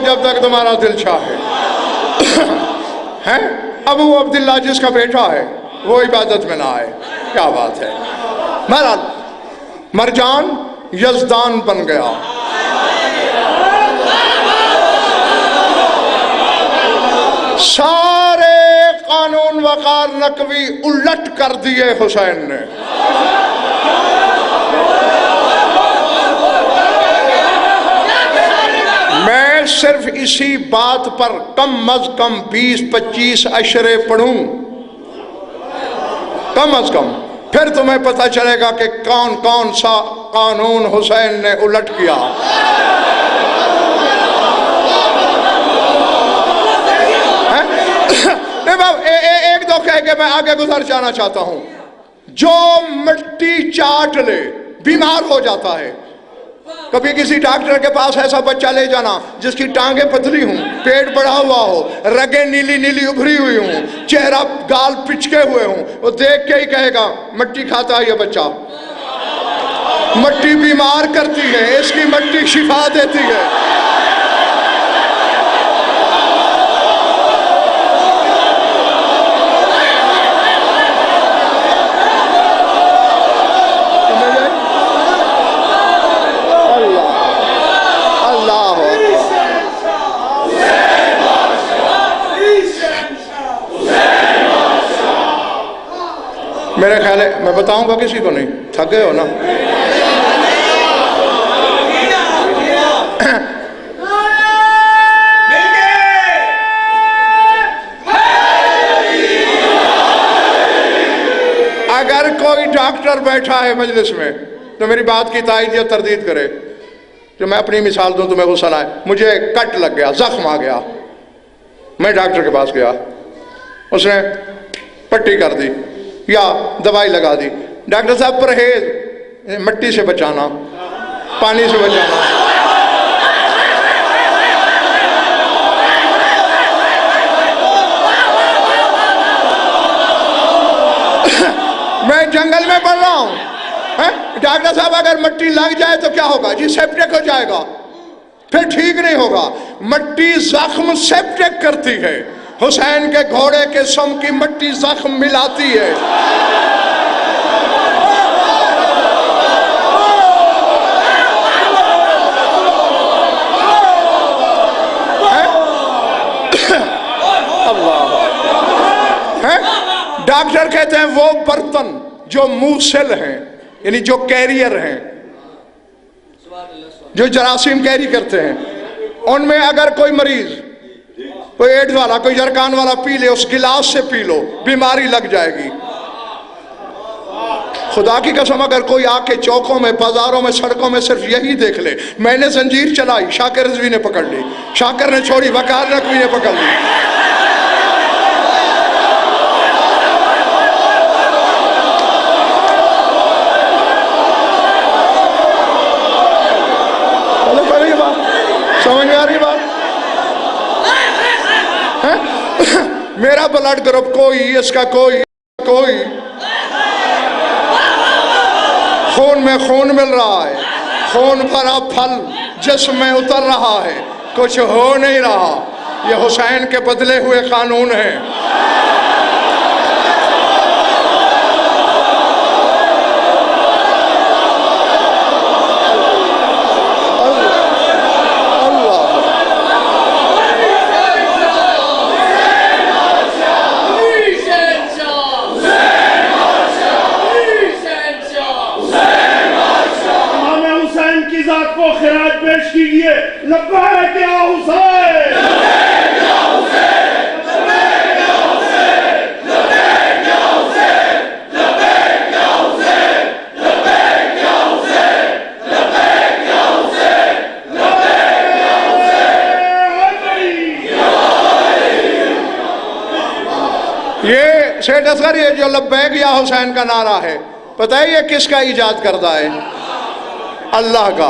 जब तक तुम्हारा दिल चाहे। हैं अबू अब्दुल्ला जिसका बेटा है वो इबादत में ना आए, क्या बात है। महराज मरजान यजदान बन गया। सारे कानून वकार नकवी उलट कर दिए हुसैन ने। मैं सिर्फ इसी बात पर कम अज कम 20-25 अशरे पढ़ूं, कम अज कम, फिर तुम्हें पता चलेगा कि कौन कौन सा कानून हुसैन ने उलट किया। नहीं बाब, एक दो कह के मैं आगे गुजर जाना चाहता हूं। जो मिट्टी चाट ले बीमार हो जाता है। कभी किसी डॉक्टर के पास ऐसा बच्चा ले जाना जिसकी टांगे पतली हों, पेट बढ़ा हुआ हो, रगें नीली नीली उभरी हुई हों, चेहरा गाल पिचके हुए हों, वो देख के ही कहेगा मिट्टी खाता है ये बच्चा। मिट्टी बीमार करती है, इसकी मिट्टी शिफा देती है। मेरे ख्याल है मैं बताऊंगा किसी को नहीं, थक गए हो ना। अगर कोई डॉक्टर बैठा है मजलिस में तो मेरी बात की तायद या तरदीद करे। जो मैं अपनी मिसाल दूं तुम्हें गुस्सा आए, मुझे कट लग गया, जख्म आ गया, मैं डॉक्टर के पास गया, उसने पट्टी कर दी या दवाई लगा दी। डॉक्टर साहब परहेज, मिट्टी से बचाना, पानी से बचाना। मैं जंगल में पड़ रहा हूं, डॉक्टर साहब अगर मिट्टी लग जाए तो क्या होगा जी? सेप्टिक हो जाएगा, फिर ठीक नहीं होगा। मिट्टी जख्म सेप्टिक करती है। हुसैन के घोड़े के सम की मिट्टी जख्म मिलाती है। डॉक्टर कहते हैं वो बर्तन जो मूसल हैं, यानी जो कैरियर हैं, जो जरासीम कैरी करते हैं, उनमें अगर कोई मरीज, कोई एड्स वाला, कोई जरकान वाला पी ले, उस गिलास से पी लो, बीमारी लग जाएगी। खुदा की कसम अगर कोई आके चौकों में, बाजारों में, सड़कों में सिर्फ यही देख ले, मैंने जंजीर चलाई, शाकिर रिजवी ने पकड़ ली, शाकिर ने छोड़ी, वकार नकवी ने पकड़ ली। समझ में आ रही बात? मेरा ब्लड ग्रुप कोई, इसका कोई, खून में खून मिल रहा है, खून भरा फल जिस्म में उतर रहा है, कुछ हो नहीं रहा। ये हुसैन के बदले हुए कानून हैं। कीजिए लब्बैक या हुसैन, लब्बैक या हुसैन, लब्बैक या हुसैन, लब्बैक या हुसैन, लब्बैक या हुसैन, लब्बैक या हुसैन, लब्बैक या हुसैन, लब्बैक या हुसैन। ये सेठ असगर, ये जो लब्बैक या हुसैन का नारा है, पता है ये किसका इजाद करता है? अल्लाह का।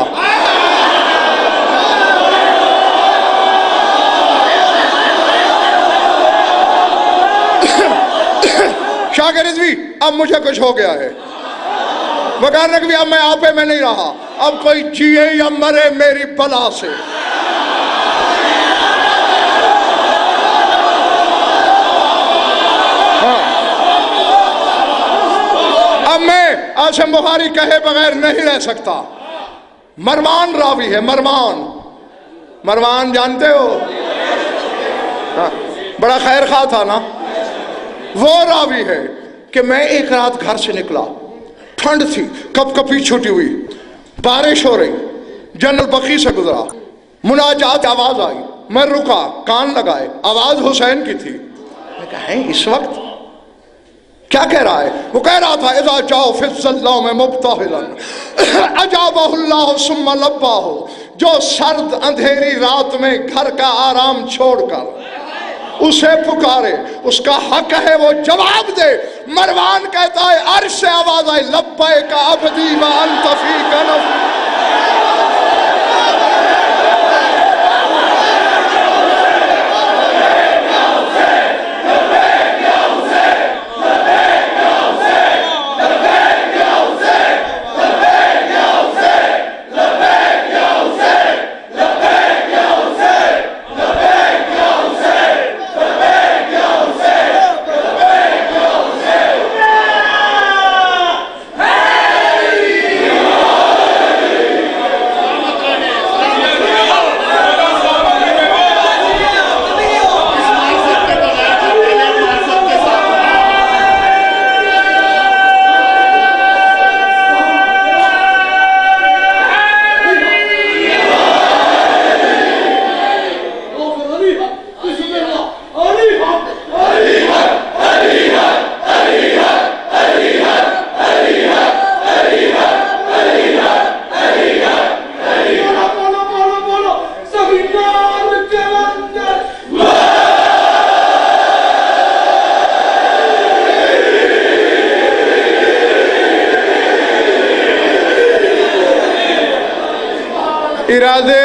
शाकिर रिजवी, अब मुझे कुछ हो गया है, वकार नकवी, अब मैं आपे में नहीं रहा, अब कोई जिए या मरे मेरी बला से। हाँ, अब मैं आसिम बुखारी कहे बगैर नहीं रह सकता। मरवान रावी है, मरवान जानते हो? हाँ, बड़ा खैर खा था ना। वो रावी है कि मैं एक रात घर से निकला, ठंड थी, कपकपी छुटी हुई, बारिश हो रही, जनरल बकी से गुजरा, मुनाजात आवाज आई, मैं रुका, कान लगाए, आवाज हुसैन की थी। मैं कहा है इस वक्त क्या कह रहा है? वो कह रहा था इज़ा जाओ फिज़्ज़ल्लाह में मुब्तहिलन अजाबहुल्लाह सुम्मा लब्बाहु, जो सर्द अंधेरी रात में घर का आराम छोड़कर उसे पुकारे, उसका हक है वो जवाब दे। मरवान कहता है अर्श से आवाज आई, लब्बैक अब्दी व अंत फी कनफ। इरादे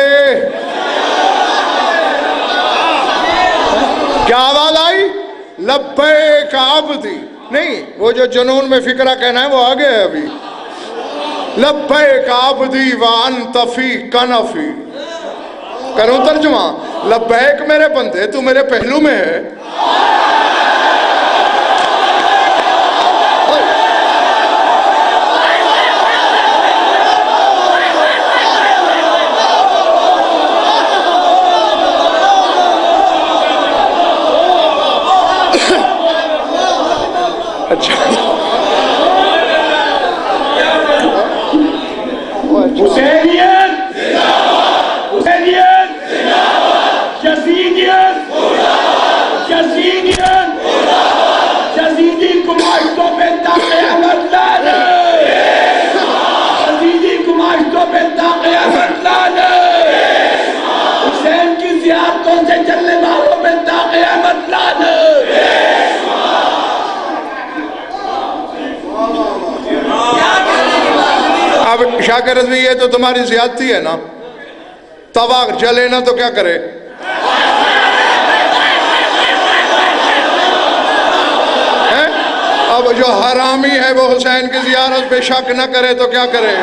क्या आवाज आई? लब्बैक अब्दी नहीं, वो जो जुनून में फिक्रा कहना है वो आगे है अभी। लब्बैक अब्दी व अंत फी कनफी। करूं तर्जुमा? लब्बैक मेरे बंदे, तू मेरे पहलू में है। हुसैनियत हुसैनियत यजीदियत यजीदियत यजीदी कुमाइशों पे क़यामत लाने, यजीदी कुमाइशों पे क़यामत लाने, हुसैन की ज़ियारतों से चलने वालों पे क़यामत लाने। अब शाकिर रज़वी, ये तो तुम्हारी ज़्यादती है ना। तवा जले ना तो क्या करे? है? अब जो हरामी है वो हुसैन की ज़ियारत पे शक न करे तो क्या करे?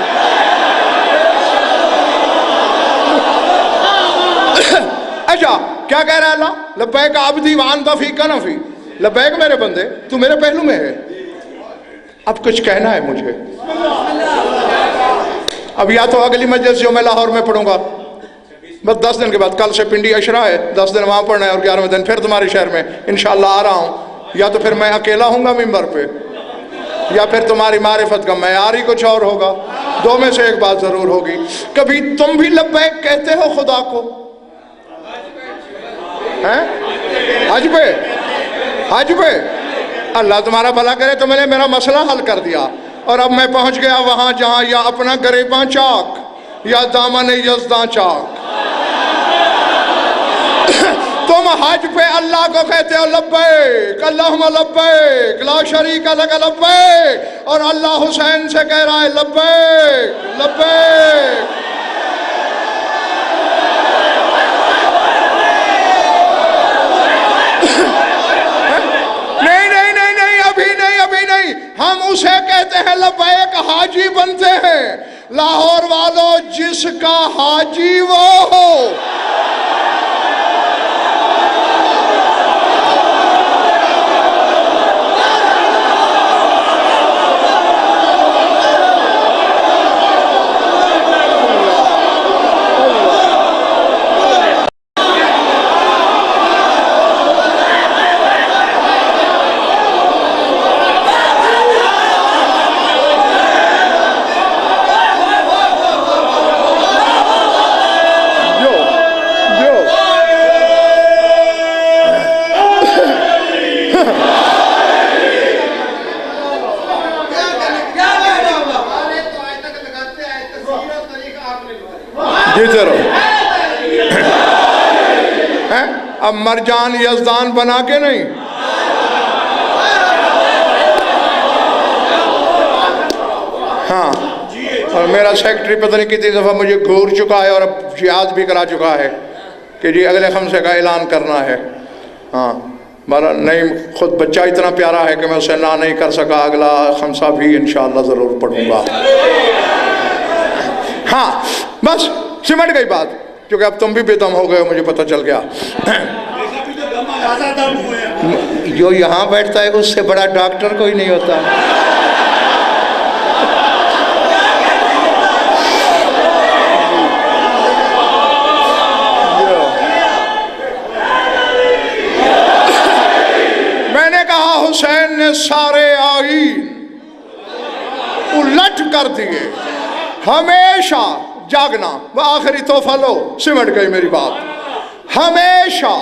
अच्छा क्या कह रहा है अल्लाह? लब्बैक अब्दी व अंत फी कनफी। लब्बैक मेरे बंदे, तू मेरे पहलू में है। अब कुछ कहना है मुझे। अब या तो अगली मजलिस जो मैं लाहौर में पढ़ूंगा, बस 10 दिन के बाद, कल से पिंडी अशरा है, 10 दिन वहाँ पढ़ना है और 11वें दिन फिर तुम्हारे शहर में इंशाअल्लाह आ रहा हूँ। या तो फिर मैं अकेला हूँगा मिंबर पे, या फिर तुम्हारी मारिफत का मैयार कुछ और होगा। दो में से एक बात जरूर होगी। कभी तुम भी लब्बैक कहते हो खुदा को? हैं? हज पे, हज पे अल्लाह तुम्हारा भला करे तो मैंने मेरा मसला हल कर दिया और अब मैं पहुंच गया वहां जहां या अपना गरेबा चाक या दामन यज़दा चाक। तुम हज पे अल्लाह को कहते हो लब्बैक अल्लाहुम्मा लब्बैक ला शरीका लक लब्बैक, और अल्लाह हुसैन से कह रहा है लब्बैक लब्बैक। अभी नहीं, हम उसे कहते हैं लब्बैक हाजी बनते हैं। लाहौर वालों, जिसका हाजी वो हो। जीते रहो। हैं? अब मरजान यजदान बना के नहीं। हाँ, और मेरा सेक्रेटरी पता नहीं कितनी दफ़ा मुझे घूर चुका है और अब याद भी करा चुका है कि जी अगले खमसे का ऐलान करना है। हाँ, मेरा नहीं, खुद बच्चा इतना प्यारा है कि मैं उसे ना नहीं कर सका। अगला खमसा भी इंशाअल्लाह ज़रूर पढ़ूँगा। हाँ, बस सिमट गई बात, क्योंकि अब तुम भी बेदम हो गए, मुझे पता चल गया। जो यहाँ बैठता है उससे बड़ा डॉक्टर कोई नहीं होता। मैंने कहा हुसैन ने सारे आईन उलट कर दिए। हमेशा जागना, वह आखिरी तोहफा लो, सिमट गई मेरी बात। हमेशा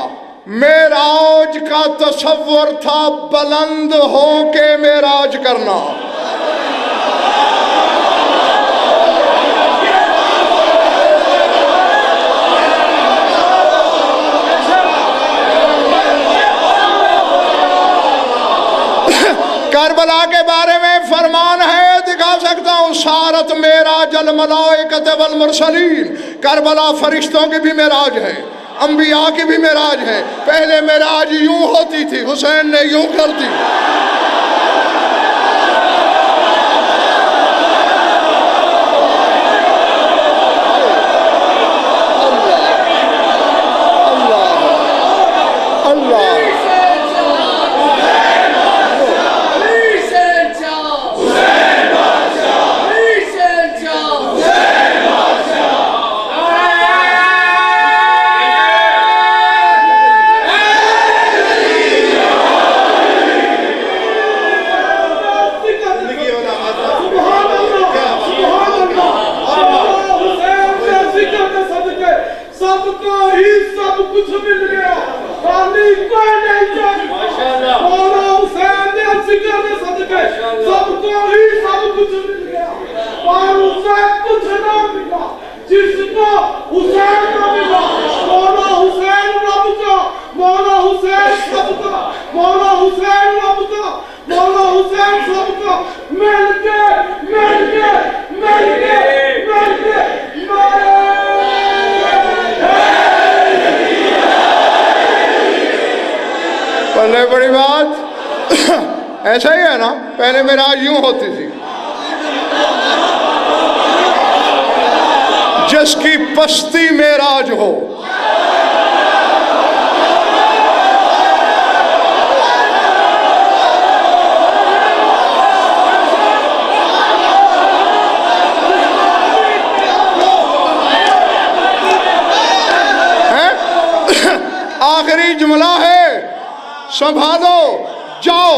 मेराज का तसव्वुर था बुलंद हो के मेराज करना। करबला के बारे में फरमान है, दिखा सकता हूँ। सारत मेराज अल मलाइकत वल मुरसलीन, करबला फरिश्तों की भी मेराज है, अंबिया की भी मेराज है। पहले मेराज यूं होती थी, हुसैन ने यूं कर दी। बड़ी बात ऐसा ही है ना, पहले मेराज यूं होती थी। जिसकी पस्ती मेराज हो, आखिरी जुमला है, संभालो, जाओ।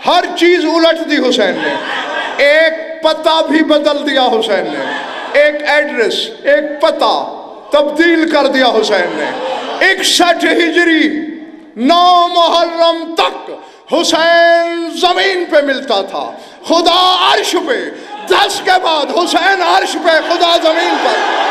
हर चीज उलट दी हुसैन ने। एक पता भी बदल दिया हुसैन ने, एक एड्रेस, एक पता तब्दील कर दिया हुसैन ने। 61 हिजरी 9 मुहर्रम तक हुसैन जमीन पे मिलता था, खुदा अर्श पे। 10 के बाद हुसैन अर्श पे, खुदा जमीन पर।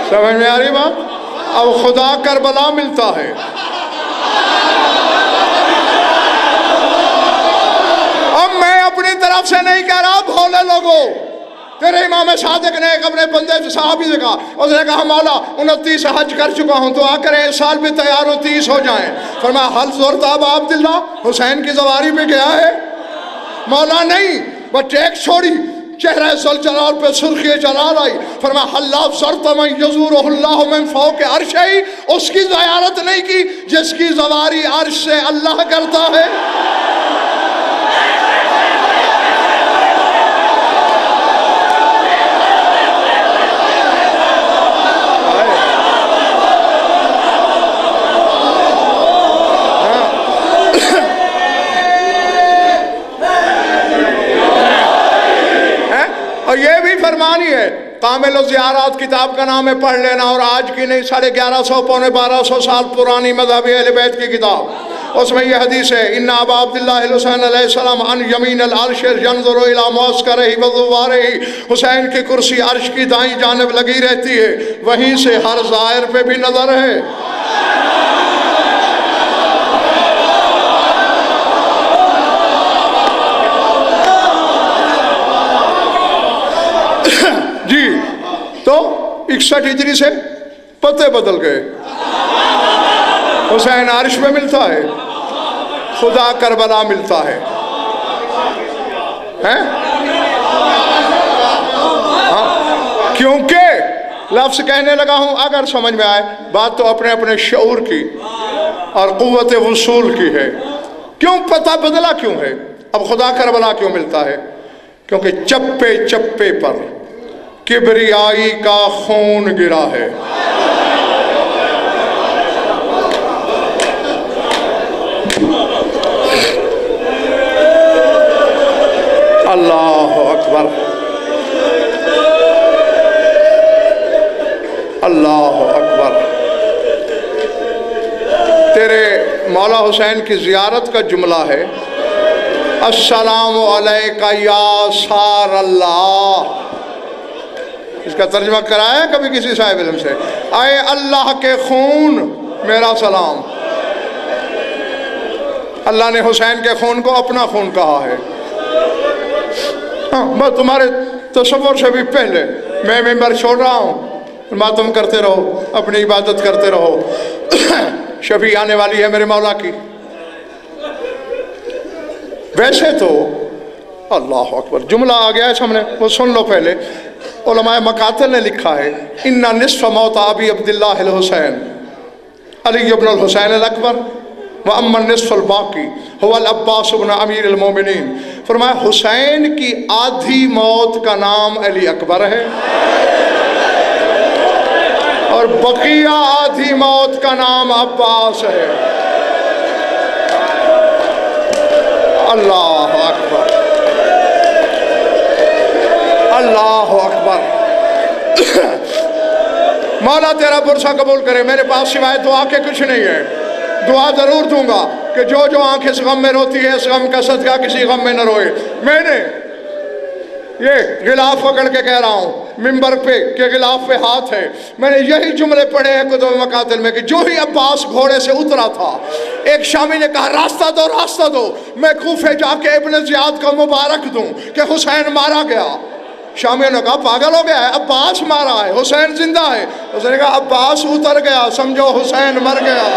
समझ में आ रही बात? अब खुदा करबला मिलता है। अब मैं अपनी तरफ से नहीं कह रहा, भोले लोगों मेरे इमाम सादिक ने एक अपने बंदे साहबी से कहा, उसने कहा मौला 29 हज कर चुका हूँ, दुआ करें इस साल भी तैयार हो 30 हो जाएं। फरमाया हल ज़ुरता अब्दुल्लाह, हुसैन की सवारी पे गया है? मौला नहीं, वह टेक छोड़ी, चेहरा ज़ुल जलाल पे सुर्खी जलाल आई। फरमाया हल्ला ज़रत मन यज़ूरुहुल्लाह मिन फ़ौक़ अर्शिही, उसकी ज़ियारत नहीं की जिसकी सवारी अर्श से अल्लाह करता है। और ये भी फरमानी है, कामिल ज़ियारत किताब का नाम है, पढ़ लेना। और आज की नहीं, 1150 पौने 1200 साल पुरानी मज़हबी अहले बैत की किताब, उसमें यह हदीस है, इन्ना अबा अब्दुल्लाह हुसैन अलैहिस्सलाम अन यमीन अल अर्श यंज़ुरु इला मुअस्करिही व ज़ुवारिही, हुसैन की कुर्सी अर्श की दाईं जानिब लगी रहती है, वहीं से हर ज़ाहिर पे भी नज़र है। जी, तो 61 हिजरी से पते बदल गए। हुसैन अर्श में मिलता है, खुदा करबला मिलता है, हैं? हाँ, क्योंकि लफ्ज़ कहने लगा हूं, अगर समझ में आए बात तो अपने अपने शऊर की और क़ुव्वत वसूल की है। क्यों पता बदला क्यों है? अब खुदा करबला क्यों मिलता है? क्योंकि चप्पे चप्पे पर किबरियाई का खून गिरा है। अल्लाह अकबर, अल्लाह अकबर। तेरे मौला हुसैन की ज़ियारत का जुमला है, अस्सलामु अलैका या सार अल्लाह। इसका तर्जुमा कराया कभी किसी साहिब इल्म से? आए अल्लाह के खून, मेरा सलाम। अल्लाह ने हुसैन के खून को अपना खून कहा है। हाँ, बस तुम्हारे तसव्वुर से भी पहले मैं मेंबर छोड़ रहा हूँ, मातम करते रहो, अपनी इबादत करते रहो। शफी आने वाली है मेरे मौला की। वैसे तो अल्लाह अकबर, जुमला आ गया है सामने, वो सुन लो पहले। उलमाए मकातिल ने लिखा है, इन्ना निस्फ़ मौत अबी अब्दुल्लाह अल हुसैन अली इब्न अल हुसैन अल अकबर व अम्मा निस्फ़ अल बाकी हुवा अल अब्बास इब्न अमीर अल मोमिनीन। फरमाया हुसैन की आधी मौत का नाम अली अकबर है और बकिया आधी मौत का नाम अब्बास है। अल्लाह अकबर, अल्लाह अकबर। मौला तेरा पुरसा कबूल करे। मेरे पास सिवाय दुआ के कुछ नहीं है। दुआ जरूर दूंगा कि जो जो आंखें इस गम में रोती है, इस गम का सदका किसी गम में न रोए। मैंने ये गिलाफ पकड़ के कह रहा हूँ मिंबर पे के गिलाफ पे हाथ है, मैंने यही जुमले पढ़े हैं कुतुब मकातिल में कि जो ही अब्बास घोड़े से उतरा था, एक शामी ने कहा रास्ता दो, रास्ता दो, मैं कूफे जाके इब्न ज़ियाद को मुबारक दूं कि हुसैन मारा गया। शामियों ने कहा पागल हो गया है, अब्बास मारा है, हुसैन जिंदा है। उसने कहा अब्बास उतर गया, समझो हुसैन मर गया।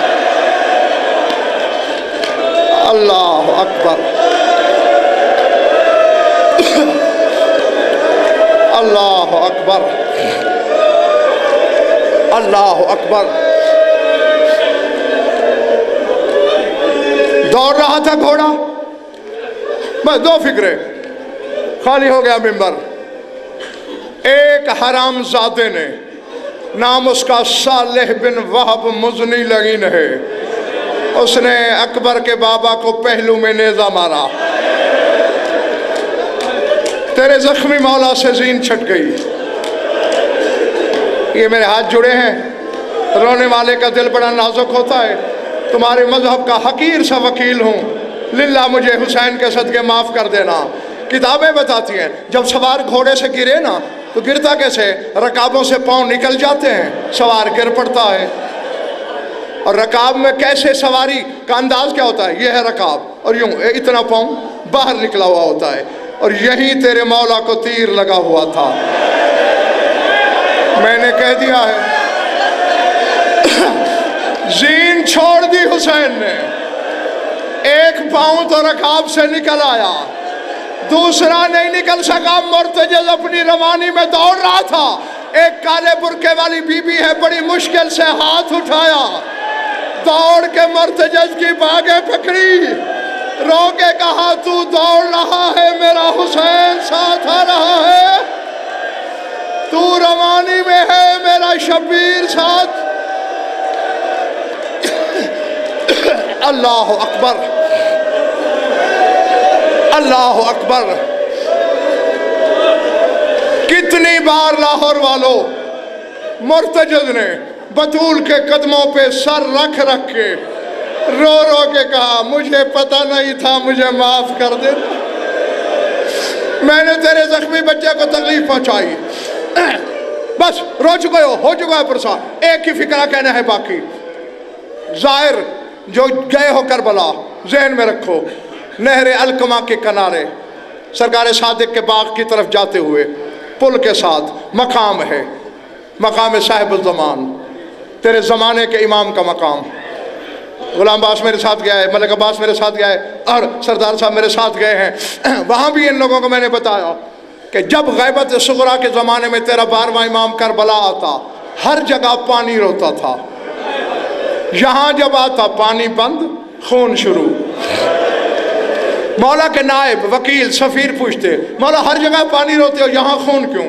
अल्लाह अकबर, अल्लाह अकबर, अल्लाह अकबर। दौड़ रहा था घोड़ा, बस दो फिक्रे, खाली हो गया मिंबर। एक हरामजादे ने, नाम उसका सालेह बिन वहब मुज़नी लगीन है, उसने अकबर के बाबा को पहलू में नेज़ा मारा। तेरे जख्मी मौला से जीन छट गई। ये मेरे हाथ जुड़े हैं, रोने वाले का दिल बड़ा नाजुक होता है। तुम्हारे मजहब का हकीर सा वकील हूँ, लिल्ला मुझे हुसैन के सदके माफ़ कर देना। किताबें बताती हैं जब सवार घोड़े से गिरे ना तो गिरता कैसे, रकाबों से पाँव निकल जाते हैं, सवार गिर पड़ता है। और रकाब में कैसे सवारी का अंदाज क्या होता है, यह है रकाब, और यूं इतना पाँव बाहर निकला हुआ होता है। और यहीं तेरे मौला को तीर लगा हुआ था। मैंने कह दिया है, जीन छोड़ दी हुसैन ने, एक पांव तो रकाब से निकल आया, दूसरा नहीं निकल सका। मुर्तजज अपनी रवानी में दौड़ रहा था, एक काले बुरके वाली बीबी है, बड़ी मुश्किल से हाथ उठाया, दौड़ के मुर्तजज की बागें पकड़ी, रो के कहा तू दौड़ रहा है, मेरा हुसैन साथ आ रहा है, तू रवानी में है, मेरा शब्बीर साथ। अल्लाह अकबर, अल्लाह अकबर। कितनी बार लाहौर वालों मुर्तजद ने बतूल के कदमों पे सर रख रख के रो रो के कहा, मुझे पता नहीं था, मुझे माफ कर दे, मैंने तेरे जख्मी बच्चे को तकलीफ पहुंचाई, बस रो चुके हो चुका है पुरसा। एक ही फिक्रा कहना है बाकी, जाहिर जो गए हो करबला, जहन में रखो, नहर अलकमा के किनारे सरकार सादिक के बाग की तरफ जाते हुए पुल के साथ मकाम है, मकाम साहिबुल ज़मान, तेरे ज़माने के इमाम का मकाम। गुलाम अब्बास मेरे साथ गया है, मलिक अब्बास मेरे साथ गया है, और सरदार साहब मेरे साथ गए हैं। वहाँ भी इन लोगों को मैंने बताया कि जब गैबत सुगरा के ज़माने में तेरा 12वां इमाम करबला आता, हर जगह पानी रोता था, यहाँ जब आता पानी बंद, खून शुरू। मौला के नायब, वकील, सफ़ीर पूछते, मौला हर जगह पानी रोते हो, यहाँ खून क्यों?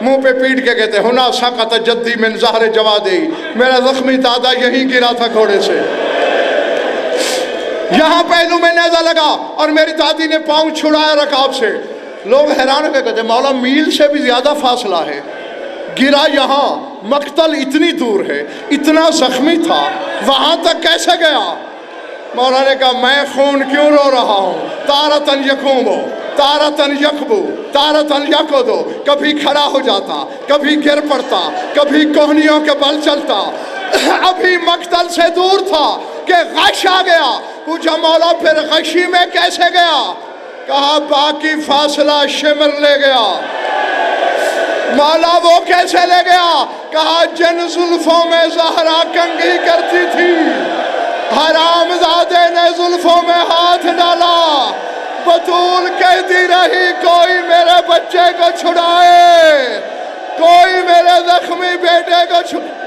मुंह पे पीट के कहते, हुना सक़त जद्दी मिन ज़हर जवादी, मेरा ज़ख्मी दादा यहीं गिरा था घोड़े से, यहाँ पहलू में नेज़ा लगा और मेरी दादी ने पाँव छुड़ाया रकाब से। लोग हैरान होकर कहते, मौला मील से भी ज़्यादा फासला है, गिरा यहाँ, मक्तल इतनी दूर है, इतना ज़ख्मी था, वहाँ तक कैसे गया? मौला ने कहा, मैं खून क्यों रो रहा हूँ? तारतन यकूमो तारतन यकबू तारतन यकदो, कभी खड़ा हो जाता, कभी गिर पड़ता, कभी कोहनियों के बल चलता। अभी मक्तल से दूर था कि गश आ गया। पूछा, मौला फिर गशी में कैसे गया? कहा, बाकी फासला शिमर ले गया। मौला वो कैसे ले गया? कहा, जिन जुल्फों में ज़हरा कंघी करती थी, हरामजादे ने जुल्फों में हाथ डाला, बतूल कहती रही, कोई मेरे बच्चे को छुड़ाए, कोई मेरे जख्मी बेटे को छुड़ाए।